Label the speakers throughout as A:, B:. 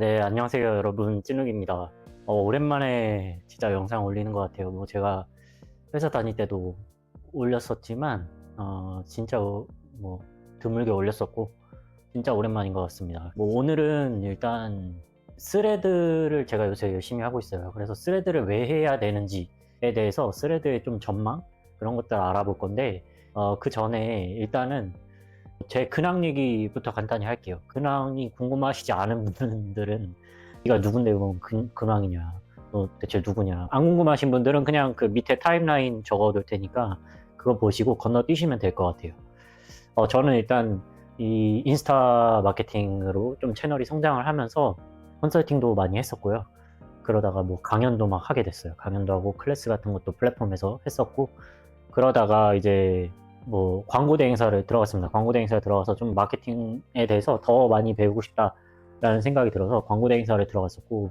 A: 네, 안녕하세요, 여러분. 찐욱입니다. 오랜만에 진짜 영상 올리는 것 같아요. 제가 회사 다닐 때도 올렸었지만, 진짜 드물게 올렸었고, 진짜 오랜만인 것 같습니다. 오늘은 일단 스레드를 제가 요새 열심히 하고 있어요. 그래서 스레드를 왜 해야 되는지에 대해서 스레드의 좀 전망? 그런 것들을 알아볼 건데, 그 전에 일단은 제 근황 얘기부터 간단히 할게요. 근황이 궁금하시지 않은 분들은 네가 누군데 근황이냐, 너 대체 누구냐, 안 궁금하신 분들은 그냥 그 밑에 타임라인 적어둘 테니까 그거 보시고 건너뛰시면 될 것 같아요. 저는 일단 이 인스타 마케팅으로 좀 채널이 성장을 하면서 컨설팅도 많이 했었고요. 그러다가 강연도 막 하게 됐어요. 강연도 하고 클래스 같은 것도 플랫폼에서 했었고, 그러다가 이제 광고 대행사를 들어갔습니다. 광고 대행사에 들어가서 좀 마케팅에 대해서 더 많이 배우고 싶다라는 생각이 들어서 광고 대행사를 들어갔었고,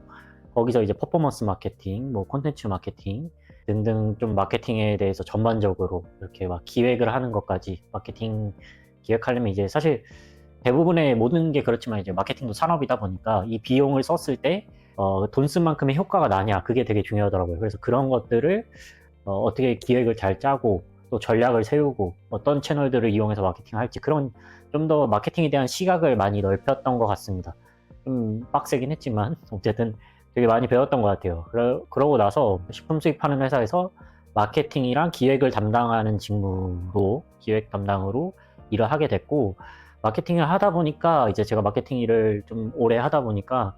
A: 거기서 이제 퍼포먼스 마케팅, 콘텐츠 마케팅 등등 좀 마케팅에 대해서 전반적으로 이렇게 막 기획을 하는 것까지, 마케팅 기획하려면 이제 사실 대부분의 모든 게 그렇지만 이제 마케팅도 산업이다 보니까 이 비용을 썼을 때 돈 쓴 만큼의 효과가 나냐, 그게 되게 중요하더라고요. 그래서 그런 것들을 어떻게 기획을 잘 짜고 또 전략을 세우고 어떤 채널들을 이용해서 마케팅할지, 그런 좀 더 마케팅에 대한 시각을 많이 넓혔던 것 같습니다. 좀 빡세긴 했지만 어쨌든 되게 많이 배웠던 것 같아요. 그러고 나서 식품 수입하는 회사에서 마케팅이랑 기획을 담당하는 직무로, 기획 담당으로 일을 하게 됐고, 마케팅을 하다 보니까 이제 제가 마케팅 일을 좀 오래 하다 보니까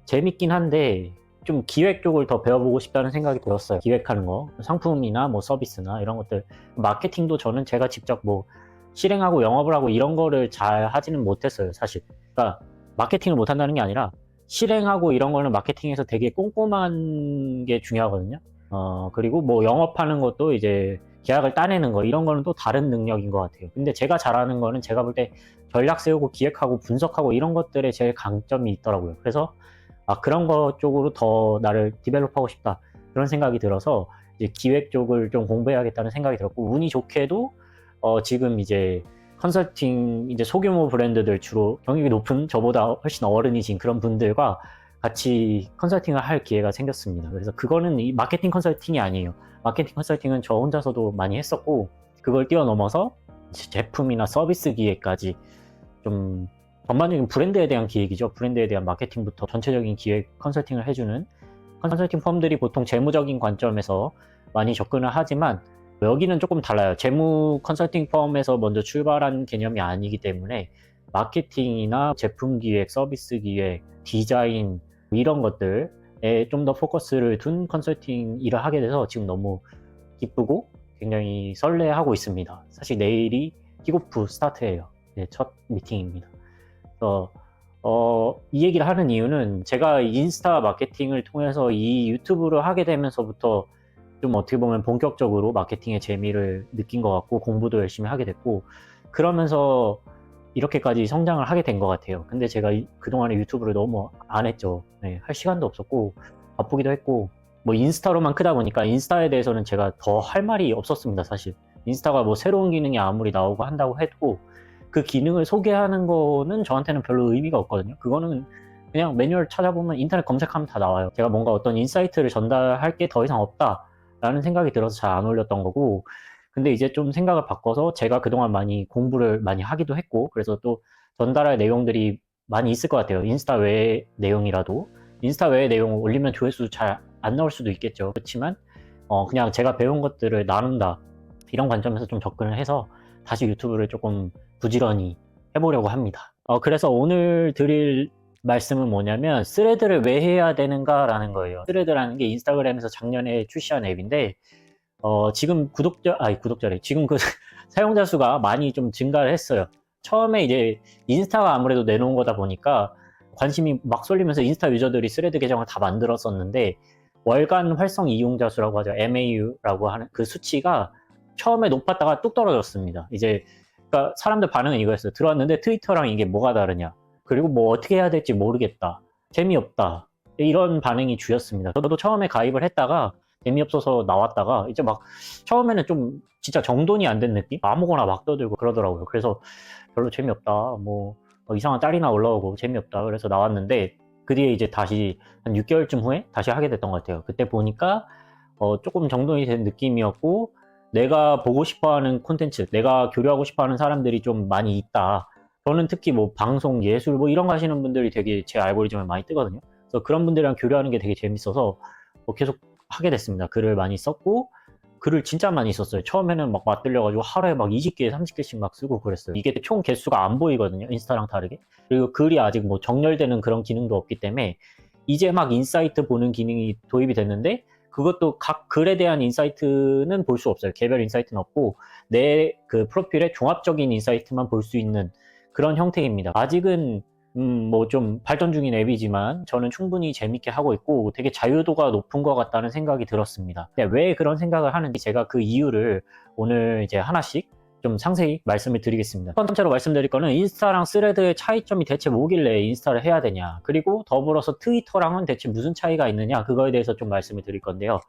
A: 재밌긴 한데 좀 기획 쪽을 더 배워보고 싶다는 생각이 들었어요. 기획하는 거, 상품이나 서비스나 이런 것들. 마케팅도 저는 제가 직접 실행하고 영업을 하고 이런 거를 잘 하지는 못했어요, 사실. 그러니까 마케팅을 못한다는 게 아니라 실행하고 이런 거는 마케팅에서 되게 꼼꼼한 게 중요하거든요. 그리고 영업하는 것도 이제 계약을 따내는 거, 이런 거는 또 다른 능력인 것 같아요. 근데 제가 잘하는 거는 제가 볼 때 전략 세우고 기획하고 분석하고 이런 것들에 제일 강점이 있더라고요. 그래서 그런 거 쪽으로 더 나를 디벨롭하고 싶다, 그런 생각이 들어서 이제 기획 쪽을 좀 공부해야겠다는 생각이 들었고, 운이 좋게도 지금 이제 컨설팅, 이제 소규모 브랜드들, 주로 경력이 높은 저보다 훨씬 어른이신 그런 분들과 같이 컨설팅을 할 기회가 생겼습니다. 그래서 그거는 이 마케팅 컨설팅이 아니에요. 마케팅 컨설팅은 저 혼자서도 많이 했었고, 그걸 뛰어넘어서 제품이나 서비스 기획까지, 좀 전반적인 브랜드에 대한 기획이죠. 브랜드에 대한 마케팅부터 전체적인 기획 컨설팅을 해주는 컨설팅 펌들이 보통 재무적인 관점에서 많이 접근을 하지만, 여기는 조금 달라요. 재무 컨설팅 펌에서 먼저 출발한 개념이 아니기 때문에 마케팅이나 제품 기획, 서비스 기획, 디자인, 이런 것들에 좀 더 포커스를 둔 컨설팅 일을 하게 돼서 지금 너무 기쁘고 굉장히 설레하고 있습니다. 사실 내일이 킥오프 스타트예요. 네, 첫 미팅입니다. 그래서 이 얘기를 하는 이유는 제가 인스타 마케팅을 통해서 이 유튜브를 하게 되면서부터 좀 어떻게 보면 본격적으로 마케팅의 재미를 느낀 것 같고, 공부도 열심히 하게 됐고, 그러면서 이렇게까지 성장을 하게 된 것 같아요. 근데 제가 그동안에 유튜브를 너무 안 했죠. 네, 할 시간도 없었고 바쁘기도 했고, 인스타로만 크다 보니까 인스타에 대해서는 제가 더 할 말이 없었습니다, 사실. 인스타가 새로운 기능이 아무리 나오고 한다고 해도 그 기능을 소개하는 거는 저한테는 별로 의미가 없거든요. 그거는 그냥 매뉴얼 찾아보면, 인터넷 검색하면 다 나와요. 제가 뭔가 어떤 인사이트를 전달할 게 더 이상 없다라는 생각이 들어서 잘 안 올렸던 거고, 근데 이제 좀 생각을 바꿔서 제가 그동안 많이 공부를 많이 하기도 했고, 그래서 또 전달할 내용들이 많이 있을 것 같아요. 인스타 외의 내용이라도. 인스타 외의 내용을 올리면 조회수 잘 안 나올 수도 있겠죠. 그렇지만 그냥 제가 배운 것들을 나눈다, 이런 관점에서 좀 접근을 해서 다시 유튜브를 조금 부지런히 해보려고 합니다. 그래서 오늘 드릴 말씀은 뭐냐면, 스레드를 왜 해야 되는가라는 거예요. 스레드라는 게 인스타그램에서 작년에 출시한 앱인데, 지금 구독자래. 지금 그 사용자 수가 많이 좀 증가를 했어요. 처음에 이제 인스타가 아무래도 내놓은 거다 보니까 관심이 막 쏠리면서 인스타 유저들이 스레드 계정을 다 만들었었는데, 월간 활성 이용자 수라고 하죠. MAU라고 하는 그 수치가 처음에 높았다가 뚝 떨어졌습니다. 이제 그러니까 사람들 반응은 이거였어요. 들어왔는데 트위터랑 이게 뭐가 다르냐, 그리고 어떻게 해야 될지 모르겠다, 재미없다, 이런 반응이 주였습니다. 저도 처음에 가입을 했다가 재미없어서 나왔다가, 이제 막 처음에는 좀 진짜 정돈이 안 된 느낌? 아무거나 막 떠들고 그러더라고요. 그래서 별로 재미없다, 이상한 짤이나 올라오고 재미없다, 그래서 나왔는데, 그 뒤에 이제 다시 한 6개월쯤 후에 다시 하게 됐던 것 같아요. 그때 보니까 조금 정돈이 된 느낌이었고, 내가 보고 싶어하는 콘텐츠, 내가 교류하고 싶어하는 사람들이 좀 많이 있다. 저는 특히 뭐 방송, 예술 뭐 이런 거 하시는 분들이 되게 제 알고리즘에 많이 뜨거든요. 그래서 그런 분들이랑 교류하는 게 되게 재밌어서 계속 하게 됐습니다. 글을 많이 썼고, 글을 진짜 많이 썼어요. 처음에는 막 맞들려가지고 하루에 막 20개, 30개씩 막 쓰고 그랬어요. 이게 총 개수가 안 보이거든요. 인스타랑 다르게. 그리고 글이 아직 뭐 정렬되는 그런 기능도 없기 때문에 이제 막 인사이트 보는 기능이 도입이 됐는데, 그것도 각 글에 대한 인사이트는 볼 수 없어요. 개별 인사이트는 없고 내 그 프로필의 종합적인 인사이트만 볼 수 있는 그런 형태입니다. 아직은 뭐 좀 발전 중인 앱이지만 저는 충분히 재밌게 하고 있고 되게 자유도가 높은 것 같다는 생각이 들었습니다. 왜 그런 생각을 하는지 제가 그 이유를 오늘 이제 하나씩 좀 상세히 말씀을 드리겠습니다. 첫 번째로 말씀드릴 거는 인스타랑 스레드의 차이점이 대체 뭐길래 인스타를 해야 되냐, 그리고 더불어서 트위터랑은 대체 무슨 차이가 있느냐, 그거에 대해서 좀 말씀을 드릴 건데요.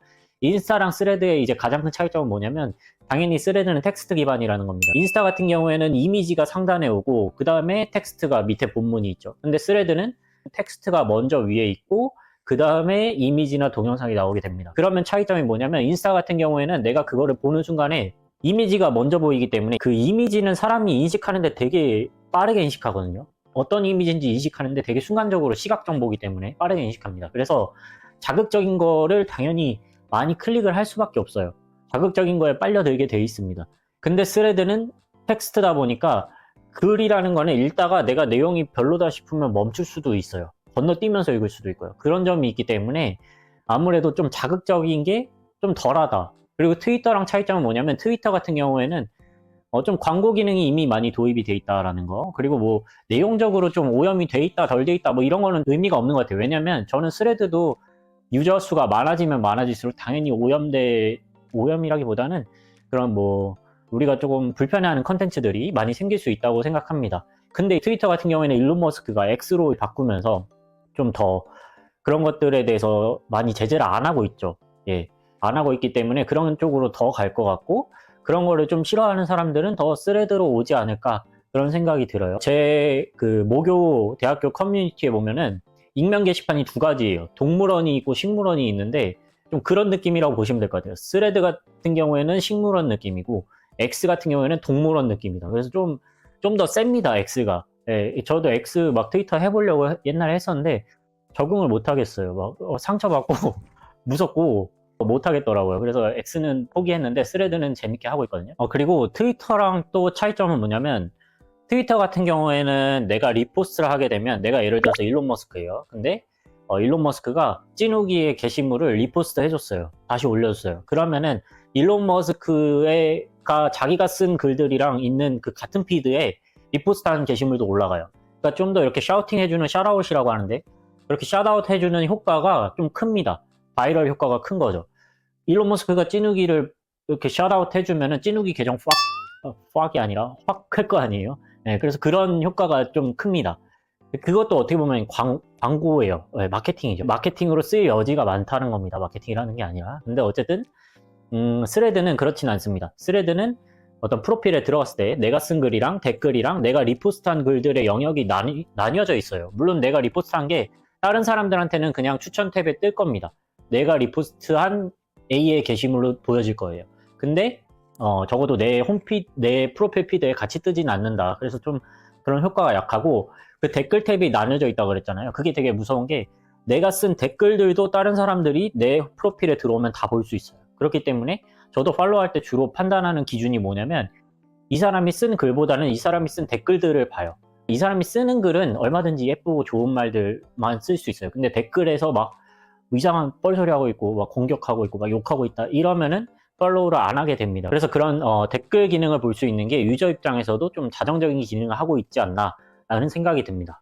A: 인스타랑 스레드의 이제 가장 큰 차이점은 뭐냐면, 당연히 스레드는 텍스트 기반이라는 겁니다. 인스타 같은 경우에는 이미지가 상단에 오고 그 다음에 텍스트가 밑에 본문이 있죠. 근데 스레드는 텍스트가 먼저 위에 있고 그 다음에 이미지나 동영상이 나오게 됩니다. 그러면 차이점이 뭐냐면, 인스타 같은 경우에는 내가 그거를 보는 순간에 이미지가 먼저 보이기 때문에 그 이미지는 사람이 인식하는데 되게 빠르게 인식하거든요. 어떤 이미지인지 인식하는데 되게 순간적으로 시각 정보이기 때문에 빠르게 인식합니다. 그래서 자극적인 거를 당연히 많이 클릭을 할 수밖에 없어요. 자극적인 거에 빨려들게 돼 있습니다. 근데 스레드는 텍스트다 보니까 글이라는 거는 읽다가 내가 내용이 별로다 싶으면 멈출 수도 있어요. 건너뛰면서 읽을 수도 있고요. 그런 점이 있기 때문에 아무래도 좀 자극적인 게 좀 덜하다. 그리고 트위터랑 차이점은 뭐냐면, 트위터 같은 경우에는 좀 광고 기능이 이미 많이 도입이 돼 있다라는 거, 그리고 뭐 내용적으로 좀 오염이 돼 있다 덜 돼 있다 뭐 이런 거는 의미가 없는 것 같아요. 왜냐면 저는 스레드도 유저 수가 많아지면 많아질수록 당연히 오염이라기보다는 그런 뭐 우리가 조금 불편해하는 컨텐츠들이 많이 생길 수 있다고 생각합니다. 근데 트위터 같은 경우에는 일론 머스크가 X로 바꾸면서 좀 더 그런 것들에 대해서 많이 제재를 안 하고 있죠. 예, 안 하고 있기 때문에 그런 쪽으로 더 갈 것 같고, 그런 거를 좀 싫어하는 사람들은 더 스레드로 오지 않을까, 그런 생각이 들어요. 제 그 모교 대학교 커뮤니티에 보면은 익명 게시판이 두 가지예요. 동물원이 있고 식물원이 있는데 좀 그런 느낌이라고 보시면 될 것 같아요. 스레드 같은 경우에는 식물원 느낌이고 X 같은 경우에는 동물원 느낌이다. 그래서 좀 더 셉니다, X가. 예, 저도 X 막 트위터 해보려고 옛날에 했었는데 적응을 못 하겠어요. 막 상처받고 무섭고 못 하겠더라고요. 그래서 X는 포기했는데 스레드는 재밌게 하고 있거든요. 그리고 트위터랑 또 차이점은 뭐냐면, 트위터 같은 경우에는 내가 리포스트를 하게 되면, 내가 예를 들어서 일론 머스크예요. 근데 일론 머스크가 찐후기의 게시물을 리포스트 해줬어요. 다시 올려줬어요. 그러면은 일론 머스크가 자기가 쓴 글들이랑 있는 그 같은 피드에 리포스트하는 게시물도 올라가요. 그러니까 좀 더 이렇게 샤우팅 해주는 샤라웃이라고 하는데, 그렇게 샤라웃 해주는 효과가 좀 큽니다. 바이럴 효과가 큰 거죠. 일론 머스크가 찐후기를 이렇게 샤라웃 해주면은 찐후기 계정 팍이 아니라 확 클 거 아니에요. 네, 그래서 그런 효과가 좀 큽니다. 그것도 어떻게 보면 광고예요. 네, 마케팅이죠. 마케팅으로 쓰일 여지가 많다는 겁니다. 마케팅이라는 게 아니라. 근데 어쨌든 스레드는 그렇진 않습니다. 스레드는 어떤 프로필에 들어갔을 때 내가 쓴 글이랑 댓글이랑 내가 리포스트한 글들의 영역이 나뉘어져 있어요. 물론 내가 리포스트한 게 다른 사람들한테는 그냥 추천 탭에 뜰 겁니다. 내가 리포스트한 A의 게시물로 보여질 거예요. 근데 적어도 내 프로필 피드에 같이 뜨진 않는다. 그래서 좀 그런 효과가 약하고, 그 댓글 탭이 나눠져 있다고 그랬잖아요. 그게 되게 무서운 게, 내가 쓴 댓글들도 다른 사람들이 내 프로필에 들어오면 다 볼 수 있어요. 그렇기 때문에 저도 팔로우할 때 주로 판단하는 기준이 뭐냐면, 이 사람이 쓴 글보다는 이 사람이 쓴 댓글들을 봐요. 이 사람이 쓰는 글은 얼마든지 예쁘고 좋은 말들만 쓸 수 있어요. 근데 댓글에서 막 이상한 뻘소리 하고 있고 막 공격하고 있고 막 욕하고 있다 이러면은 팔로우를 안 하게 됩니다. 그래서 그런 댓글 기능을 볼 수 있는 게 유저 입장에서도 좀 자정적인 기능을 하고 있지 않나 라는 생각이 듭니다.